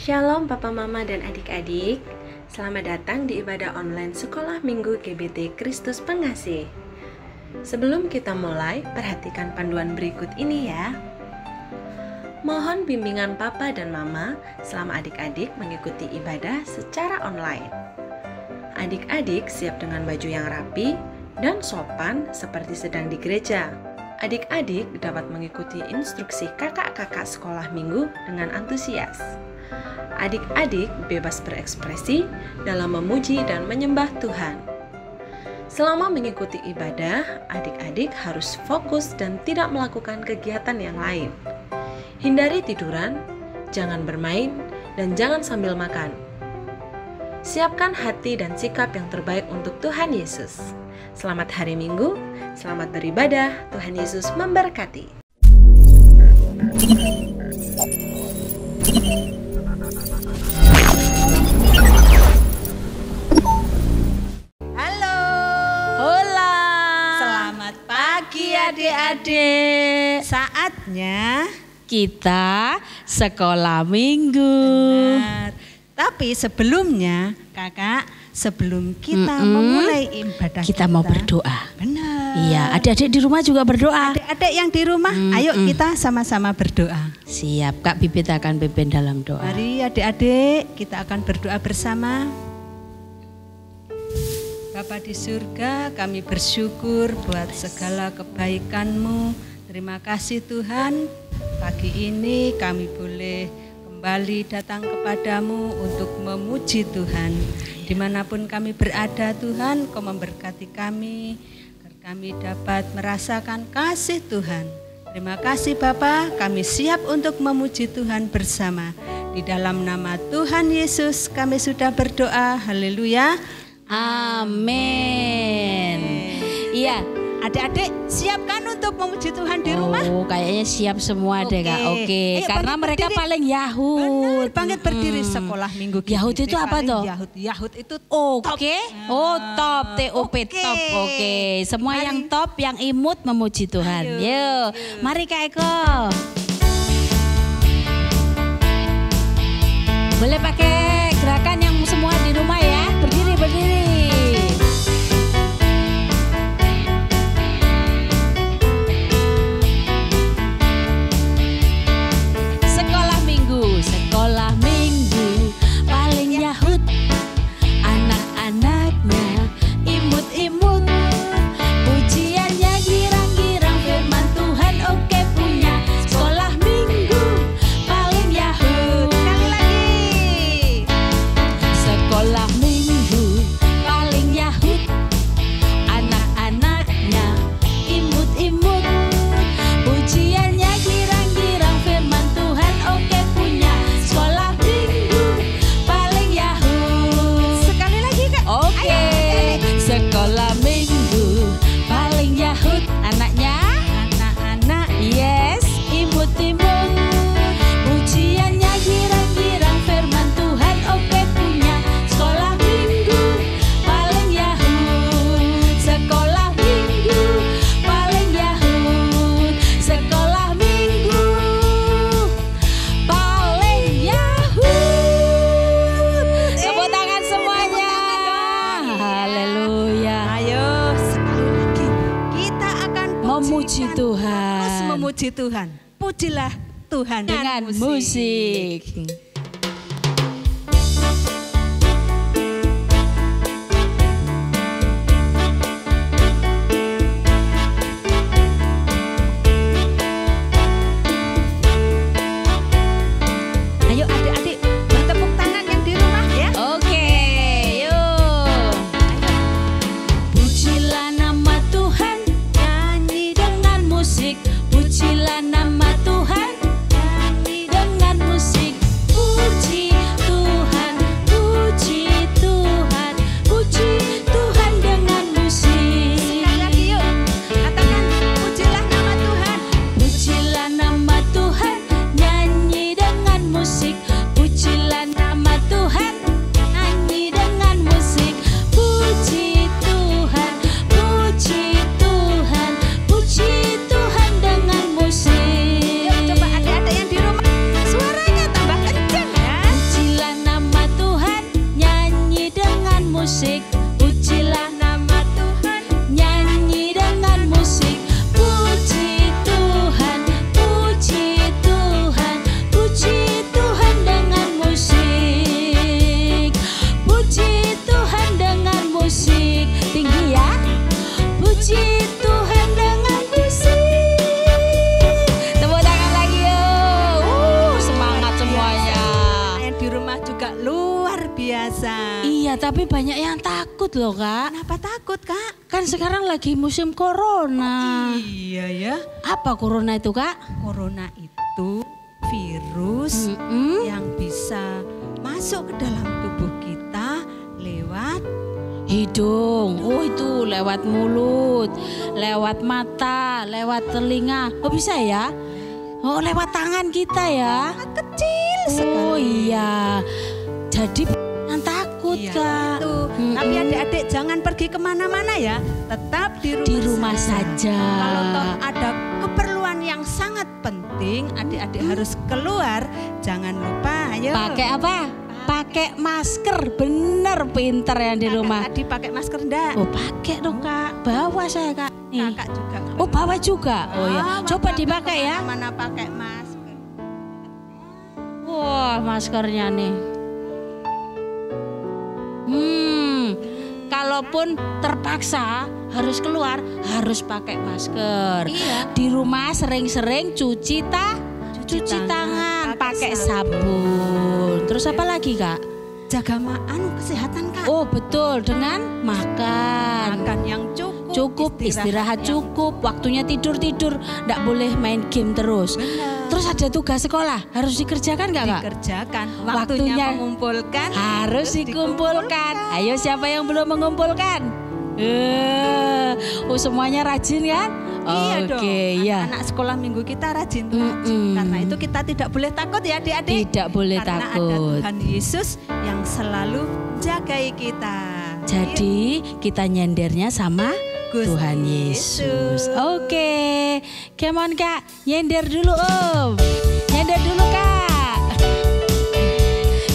Shalom Papa Mama dan adik-adik. Selamat datang di ibadah online Sekolah Minggu GBT Kristus Pengasih. Sebelum kita mulai, perhatikan panduan berikut ini ya. Mohon bimbingan Papa dan Mama selama adik-adik mengikuti ibadah secara online. Adik-adik siap dengan baju yang rapi dan sopan seperti sedang di gereja. Adik-adik dapat mengikuti instruksi kakak-kakak sekolah minggu dengan antusias. Adik-adik bebas berekspresi dalam memuji dan menyembah Tuhan. Selama mengikuti ibadah, adik-adik harus fokus dan tidak melakukan kegiatan yang lain. Hindari tiduran, jangan bermain, dan jangan sambil makan. Siapkan hati dan sikap yang terbaik untuk Tuhan Yesus. Selamat hari Minggu, selamat beribadah, Tuhan Yesus memberkati. Adik-adik, saatnya kita sekolah minggu. Benar. Tapi sebelumnya, kakak, sebelum kita memulai ibadah kita mau berdoa. Benar. Iya, adik-adik di rumah juga berdoa. Adik-adik yang di rumah, ayo kita sama-sama berdoa. Siap, Kak Bibit akan pimpin dalam doa. Mari adik-adik, kita akan berdoa bersama. Bapa di surga, kami bersyukur buat segala kebaikan-Mu. Terima kasih Tuhan, pagi ini kami boleh kembali datang kepadamu untuk memuji Tuhan. Dimanapun kami berada Tuhan, Kau memberkati kami, agar kami dapat merasakan kasih Tuhan. Terima kasih Bapa, kami siap untuk memuji Tuhan bersama. Di dalam nama Tuhan Yesus kami sudah berdoa, haleluya. Amin. Iya, adik-adik siapkan untuk memuji Tuhan di rumah? Oh, kayaknya siap semua deh Kak. Oke. Karena mereka berdiri. Paling Yahud. Benar, bangkit berdiri sekolah minggu. Yahud itu apa tuh? Yahud itu Oke. Oh, top, TOP, top. Oke. Semua yang top, yang imut memuji Tuhan. Yuk, mari Kak Eko. Boleh pakai gerakan yang semua di rumah ya. Berdiri. Sekolah minggu paling Yahud, anak-anaknya imut-imut, pujiannya girang-girang, firman Tuhan oke punya. Sekolah minggu paling Yahud. Sekali lagi. Sekolah minggu paling Yahud, anak-anaknya imut-imut, pujiannya girang-girang, firman Tuhan oke punya. Sekolah minggu paling Yahud. Sekali lagi Kak. Oke. Sekolah minggu paling Yahud, anak-anak yes, imut-imut, pujiannya girang-girang, firman Tuhan oke punya. Sekolah minggu paling Yahud. Sekolah minggu paling Yahud. Sekolah minggu paling Yahud. Tepuk tangan semuanya. Haleluya. Ayo sekali lagi kita akan memuji Tuhan. Terus memuji Tuhan. Pujilah Tuhan dengan musik. Ayo adik-adik bertepuk tangan yang di rumah ya. Oke, yuk. Pujilah nama Tuhan, nyanyi dengan musik. Pujilah nama Tuhan, nyanyi dengan musik. musik, pujilah nama Tuhan. Nyanyi dengan musik, puji Tuhan, puji Tuhan, puji Tuhan dengan musik, puji Tuhan dengan musik. Tinggi ya, puji Tuhan dengan musik. Tepuk tangan lagi yuk. Semangat semuanya. Yang di rumah juga luar biasa. Iya, tapi banyak yang takut loh, Kak. Kenapa takut, Kak? Kan sekarang lagi musim corona. Iya ya. Apa corona itu, Kak? Corona itu virus yang bisa masuk ke dalam tubuh kita lewat Hidung. Oh, itu lewat mulut, lewat mata, lewat telinga. Oh, bisa ya? Oh, lewat tangan kita ya. kecil sekali. Oh iya. Jadi yang takut, Iya, Kak. itu. Tapi adik-adik jangan pergi kemana-mana ya. Tetap di rumah, Di rumah saja. Kalau toh ada keperluan yang sangat penting, adik-adik harus keluar. Jangan lupa, ayo. Pakai apa? Pakai masker. Bener, pinter yang di Kakak rumah. tadi pakai masker enggak? Oh, pakai dong, Kak. Bawa saya, Kak. Nih. Kakak juga. Oh, bawa juga. Oh ya. Coba dipakai ya. Mana pakai masker? Wah, maskernya nih. Kalaupun terpaksa harus keluar, harus pakai masker. Iya. Di rumah sering-sering cuci tangan, pakai sabun. Terus apa lagi, Kak? Jaga kesehatan, Kak. Oh, betul, dengan makan. Makan yang cukup. Cukup, istirahat yang cukup, waktunya tidur-tidur, nggak boleh main game terus. benar. Terus ada tugas sekolah, harus dikerjakan nggak, Kak? Dikerjakan. Waktunya Waktunya mengumpulkan. Harus dikumpulkan. Ayo, siapa yang belum mengumpulkan? Semuanya rajin kan? Iya dong. Oke, ya. Anak sekolah minggu kita rajin. Karena itu kita tidak boleh takut ya adik-adik. Tidak boleh Karena ada takut. Tuhan Yesus yang selalu jagai kita. Jadi kita nyendernya sama Gusti Tuhan Yesus. Yesus. Oke, come on, Kak, nyender dulu Om. Nyender dulu, Kak.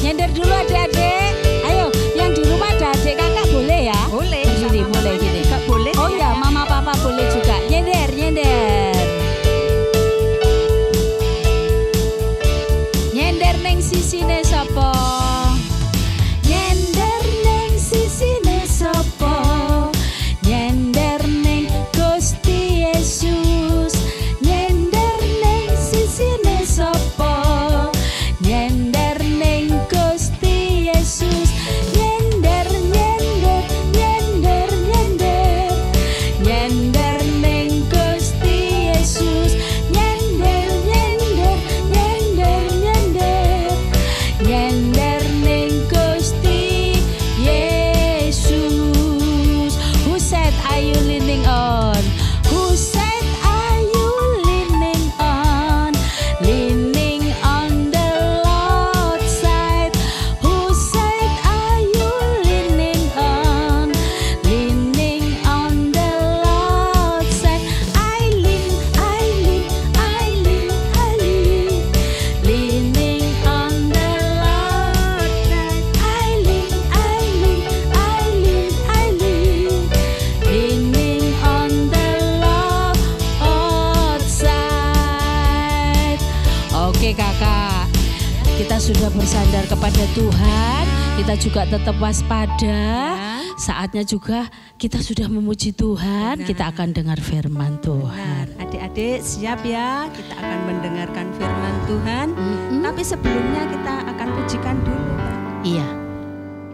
Nyender dulu adik-adik. Ayo, yang di rumah ada adik kakak boleh ya? Boleh. Berdiri, sama boleh mamanya gini. juga boleh. Oh ya, mama papa boleh juga. Nyender, nyender. Nyender neng sisine sapa? Nyender neng sisine sapa? Nyender neng Gusti Yesus. Nyender neng sisine sapa? Nyender neng Gusti Yesus. Nyender nyender nyender nyender. Nyender neng Gusti Yesus. Nyender nyender nyender nyender. Nyender neng Gusti Yesus. Who said are you leaning on? Who said are you leaning on? Leaning on the Lord's side. Who said are you leaning on? Leaning on the Lord's side. I lean, I lean, I lean, I lean. Leaning on the Lord's side. I lean, I lean, I lean, I lean. Leaning on the Lord's side. Oke kakak, kita sudah bersandar kepada Tuhan. Kita juga tetap waspada. Saatnya juga kita sudah memuji Tuhan. Benar. Kita akan dengar firman Benar. Tuhan. Adik-adik siap ya, kita akan mendengarkan firman Tuhan. Tapi sebelumnya kita akan pujikan dulu, Kak. Iya.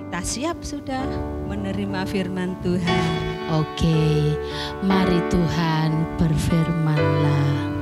Kita siap sudah menerima firman Tuhan. Oke, mari Tuhan berfirmanlah.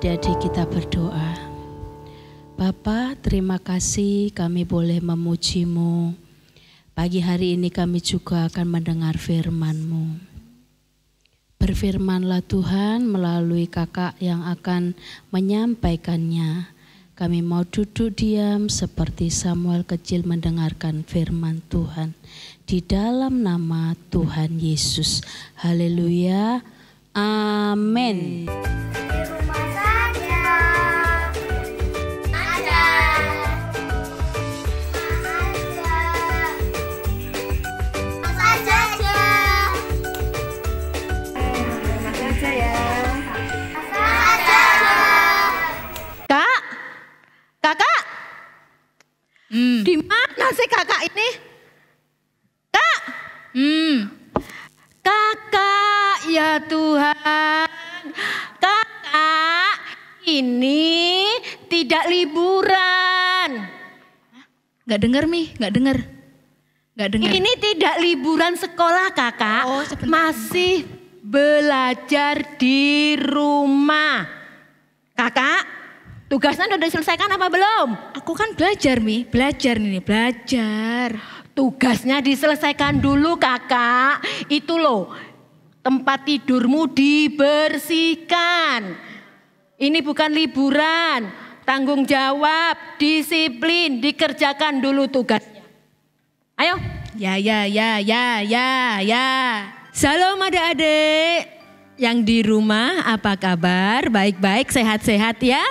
adik-adik kita berdoa. Bapa, terima kasih kami boleh memuji-Mu. Pagi hari ini kami juga akan mendengar firman-Mu. Berfirmanlah Tuhan melalui kakak yang akan menyampaikannya. Kami mau duduk diam seperti Samuel kecil mendengarkan firman Tuhan. Di dalam nama Tuhan Yesus. Haleluya. Amin. Di rumah saja ada saja Kakak, di mana sih kakak ini? Kak, kakak ya Tuhan, kakak ini tidak liburan. Nggak dengar Mi, nggak dengar. Ini tidak liburan sekolah kakak, Oh, sebentar. masih belajar di rumah. Kakak, tugasnya udah diselesaikan apa belum? Aku kan belajar Mi, belajar. Tugasnya diselesaikan dulu kakak. Itu loh, tempat tidurmu dibersihkan. Ini bukan liburan, tanggung jawab, disiplin, dikerjakan dulu tugasnya. Ayo. Ya. Salam adik-adik yang di rumah, apa kabar? Baik-baik, sehat-sehat ya?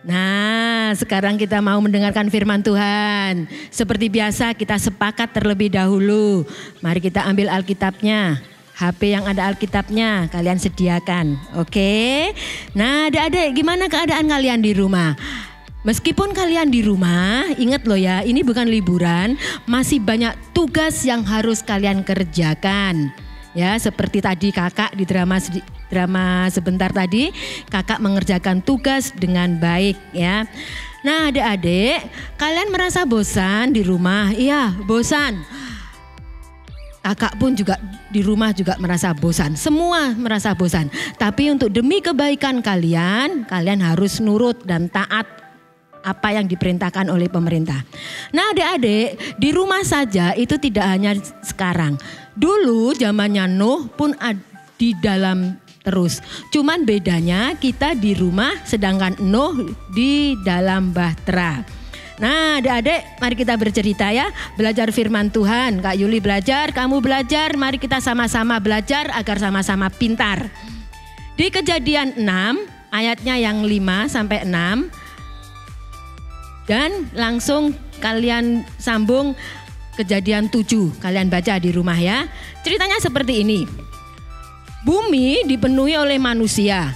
Nah, sekarang kita mau mendengarkan firman Tuhan. Seperti biasa kita sepakat terlebih dahulu. Mari kita ambil Alkitabnya. HP yang ada Alkitabnya kalian sediakan, oke? Nah, adik-adik, gimana keadaan kalian di rumah? Meskipun kalian di rumah, ingat loh ya, ini bukan liburan, masih banyak tugas yang harus kalian kerjakan. Ya, seperti tadi kakak di drama sebentar tadi, kakak mengerjakan tugas dengan baik ya. Nah, adik-adik, kalian merasa bosan di rumah? Iya, bosan. Kakak pun juga di rumah juga merasa bosan. Semua merasa bosan. Tapi untuk demi kebaikan kalian harus nurut dan taat apa yang diperintahkan oleh pemerintah. Nah, adik-adik, di rumah saja itu tidak hanya sekarang. Dulu zamannya Nuh pun di dalam terus. Cuman bedanya kita di rumah sedangkan Nuh di dalam bahtera. Nah, adik-adik, mari kita bercerita ya, belajar firman Tuhan. Kak Yuli belajar, kamu belajar, mari kita sama-sama belajar agar sama-sama pintar. Di Kejadian 6 ayatnya yang 5 sampai 6 dan langsung kalian sambung Kejadian 7, kalian baca di rumah ya. Ceritanya seperti ini. Bumi dipenuhi oleh manusia.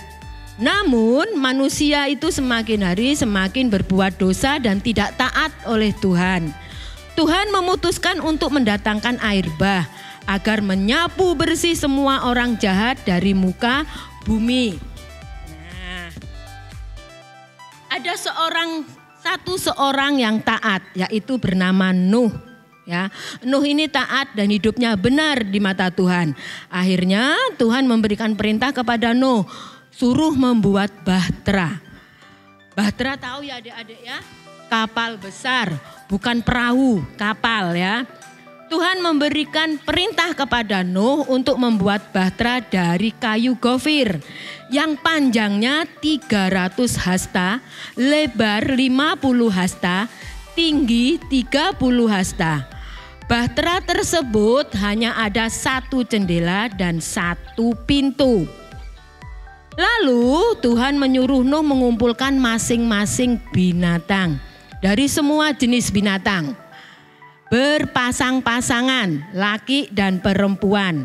Namun manusia itu semakin hari semakin berbuat dosa dan tidak taat oleh Tuhan. Tuhan memutuskan untuk mendatangkan air bah agar menyapu bersih semua orang jahat dari muka bumi. Nah, ada satu seorang yang taat, yaitu bernama Nuh. Ya, Nuh ini taat dan hidupnya benar di mata Tuhan. Akhirnya Tuhan memberikan perintah kepada Nuh, suruh membuat bahtera. Bahtera tahu ya adik-adik ya, kapal besar, bukan perahu, kapal ya. Tuhan memberikan perintah kepada Nuh untuk membuat bahtera dari kayu gofir yang panjangnya 300 hasta, lebar 50 hasta, tinggi 30 hasta. Bahtera tersebut hanya ada satu jendela dan satu pintu. Lalu Tuhan menyuruh Nuh mengumpulkan masing-masing binatang dari semua jenis binatang. Berpasang-pasangan, laki dan perempuan.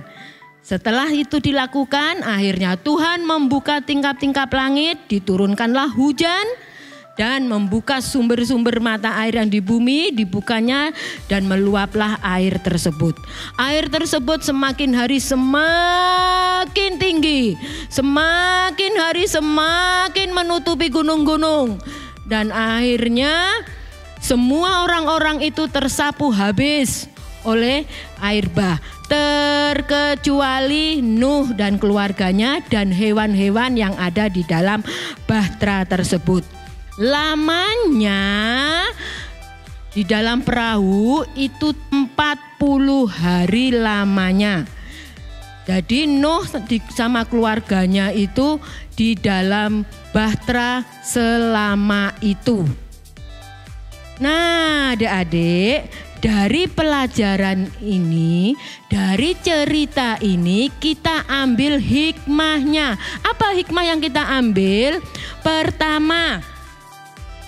Setelah itu dilakukan, akhirnya Tuhan membuka tingkap-tingkap langit, diturunkanlah hujan dan membuka sumber-sumber mata air yang di bumi, dibukanya dan meluaplah air tersebut. Air tersebut semakin hari semakin tinggi, semakin hari semakin menutupi gunung-gunung. Dan akhirnya semua orang-orang itu tersapu habis oleh air bah, terkecuali Nuh dan keluarganya dan hewan-hewan yang ada di dalam bahtera tersebut. Lamanya di dalam perahu itu 40 hari lamanya. Jadi Nuh sama keluarganya itu di dalam bahtera selama itu. Nah, adik-adik, dari pelajaran ini, dari cerita ini kita ambil hikmahnya. Apa hikmah yang kita ambil? Pertama,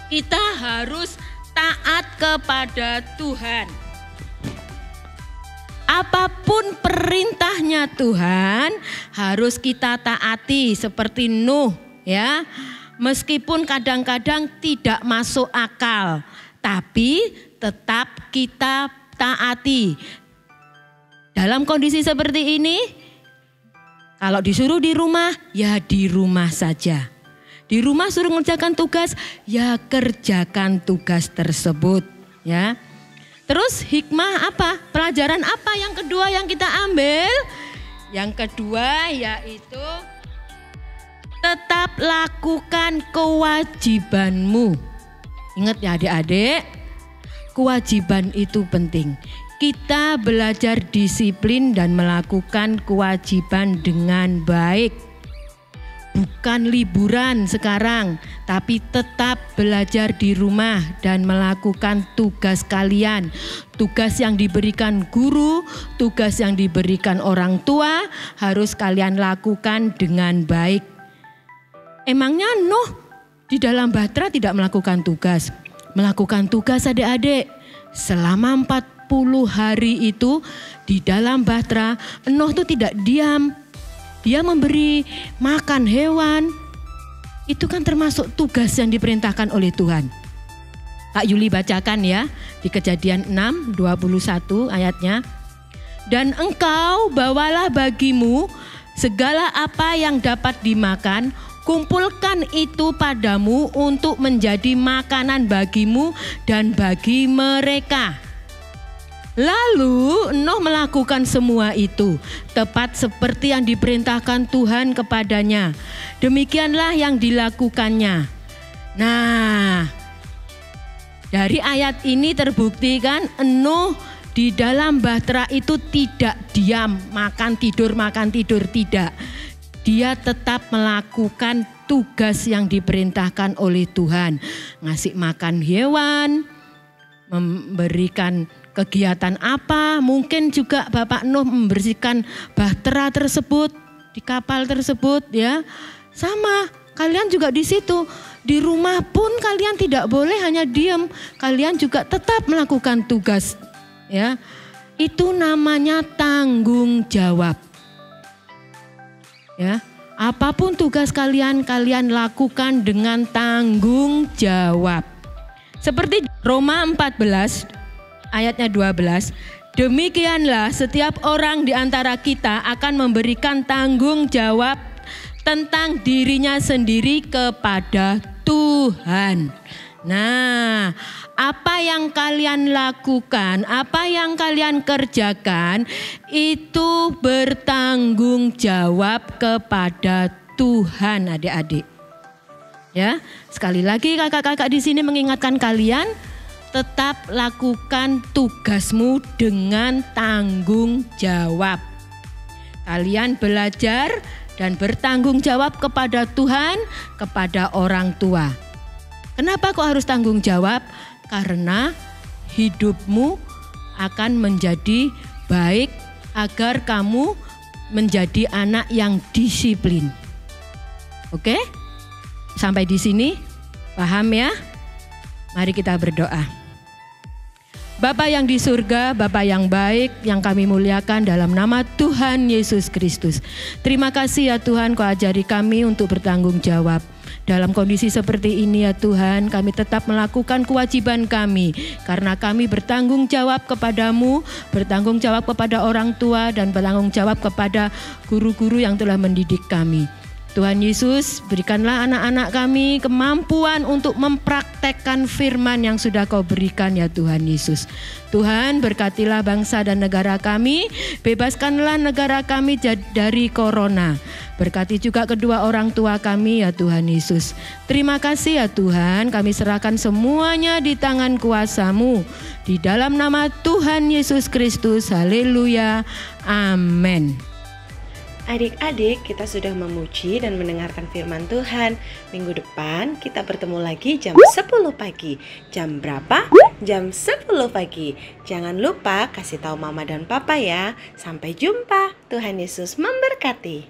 kita harus taat kepada Tuhan. Apapun perintahnya Tuhan harus kita taati seperti Nuh, ya. Meskipun kadang-kadang tidak masuk akal, tapi tetap kita taati. Dalam kondisi seperti ini, kalau disuruh di rumah, ya di rumah saja. Di rumah suruh mengerjakan tugas, ya kerjakan tugas tersebut, ya. Terus hikmah apa? Pelajaran apa yang kedua yang kita ambil? Yang kedua yaitu tetap lakukan kewajibanmu. Ingat ya adik-adik, kewajiban itu penting. Kita belajar disiplin dan melakukan kewajiban dengan baik. Bukan liburan sekarang, tapi tetap belajar di rumah dan melakukan tugas kalian. Tugas yang diberikan guru, tugas yang diberikan orang tua harus kalian lakukan dengan baik. Emangnya Nuh di dalam bahtera tidak melakukan tugas? Melakukan tugas adik-adik. Selama 40 hari itu di dalam bahtera, Nuh itu tidak diam. Dia memberi makan hewan. Itu kan termasuk tugas yang diperintahkan oleh Tuhan. Kak Yuli bacakan ya di Kejadian 6:21 ayatnya. Dan engkau bawalah bagimu segala apa yang dapat dimakan, kumpulkan itu padamu untuk menjadi makanan bagimu dan bagi mereka. Lalu Nuh melakukan semua itu tepat seperti yang diperintahkan Tuhan kepadanya. Demikianlah yang dilakukannya. Nah, dari ayat ini terbukti kan Nuh di dalam bahtera itu tidak diam, makan tidur tidak. Dia tetap melakukan tugas yang diperintahkan oleh Tuhan. Ngasih makan hewan, memberikan kegiatan apa, mungkin juga Bapak Nuh membersihkan bahtera tersebut, di kapal tersebut ya. Sama, kalian juga di situ. Di rumah pun kalian tidak boleh hanya diam, kalian juga tetap melakukan tugas ya. Itu namanya tanggung jawab. Ya, apapun tugas kalian, kalian lakukan dengan tanggung jawab. Seperti Roma 14 ayatnya 12, demikianlah setiap orang di antara kita akan memberikan tanggung jawab tentang dirinya sendiri kepada Tuhan. Nah, apa yang kalian lakukan, apa yang kalian kerjakan itu bertanggung jawab kepada Tuhan, adik-adik. Ya, sekali lagi kakak-kakak di sini mengingatkan kalian, tetap lakukan tugasmu dengan tanggung jawab. Kalian belajar dan bertanggung jawab kepada Tuhan, kepada orang tua. Kenapa kok harus tanggung jawab? Karena hidupmu akan menjadi baik agar kamu menjadi anak yang disiplin. Oke? Sampai di sini paham ya? Mari kita berdoa. Bapa yang di surga, Bapa yang baik, yang kami muliakan dalam nama Tuhan Yesus Kristus. Terima kasih ya Tuhan, Kau ajari kami untuk bertanggung jawab. Dalam kondisi seperti ini ya Tuhan, kami tetap melakukan kewajiban kami. Karena kami bertanggung jawab kepadamu, bertanggung jawab kepada orang tua, dan bertanggung jawab kepada guru-guru yang telah mendidik kami. Tuhan Yesus, berikanlah anak-anak kami kemampuan untuk mempraktekkan firman yang sudah Kau berikan ya Tuhan Yesus. Tuhan, berkatilah bangsa dan negara kami, bebaskanlah negara kami dari corona. Berkati juga kedua orang tua kami ya Tuhan Yesus. Terima kasih ya Tuhan, kami serahkan semuanya di tangan kuasa-Mu. Di dalam nama Tuhan Yesus Kristus, haleluya, amin. Adik-adik, kita sudah memuji dan mendengarkan firman Tuhan. Minggu depan kita bertemu lagi jam 10 pagi. Jam berapa? Jam 10 pagi. Jangan lupa kasih tahu mama dan papa ya. Sampai jumpa. Tuhan Yesus memberkati.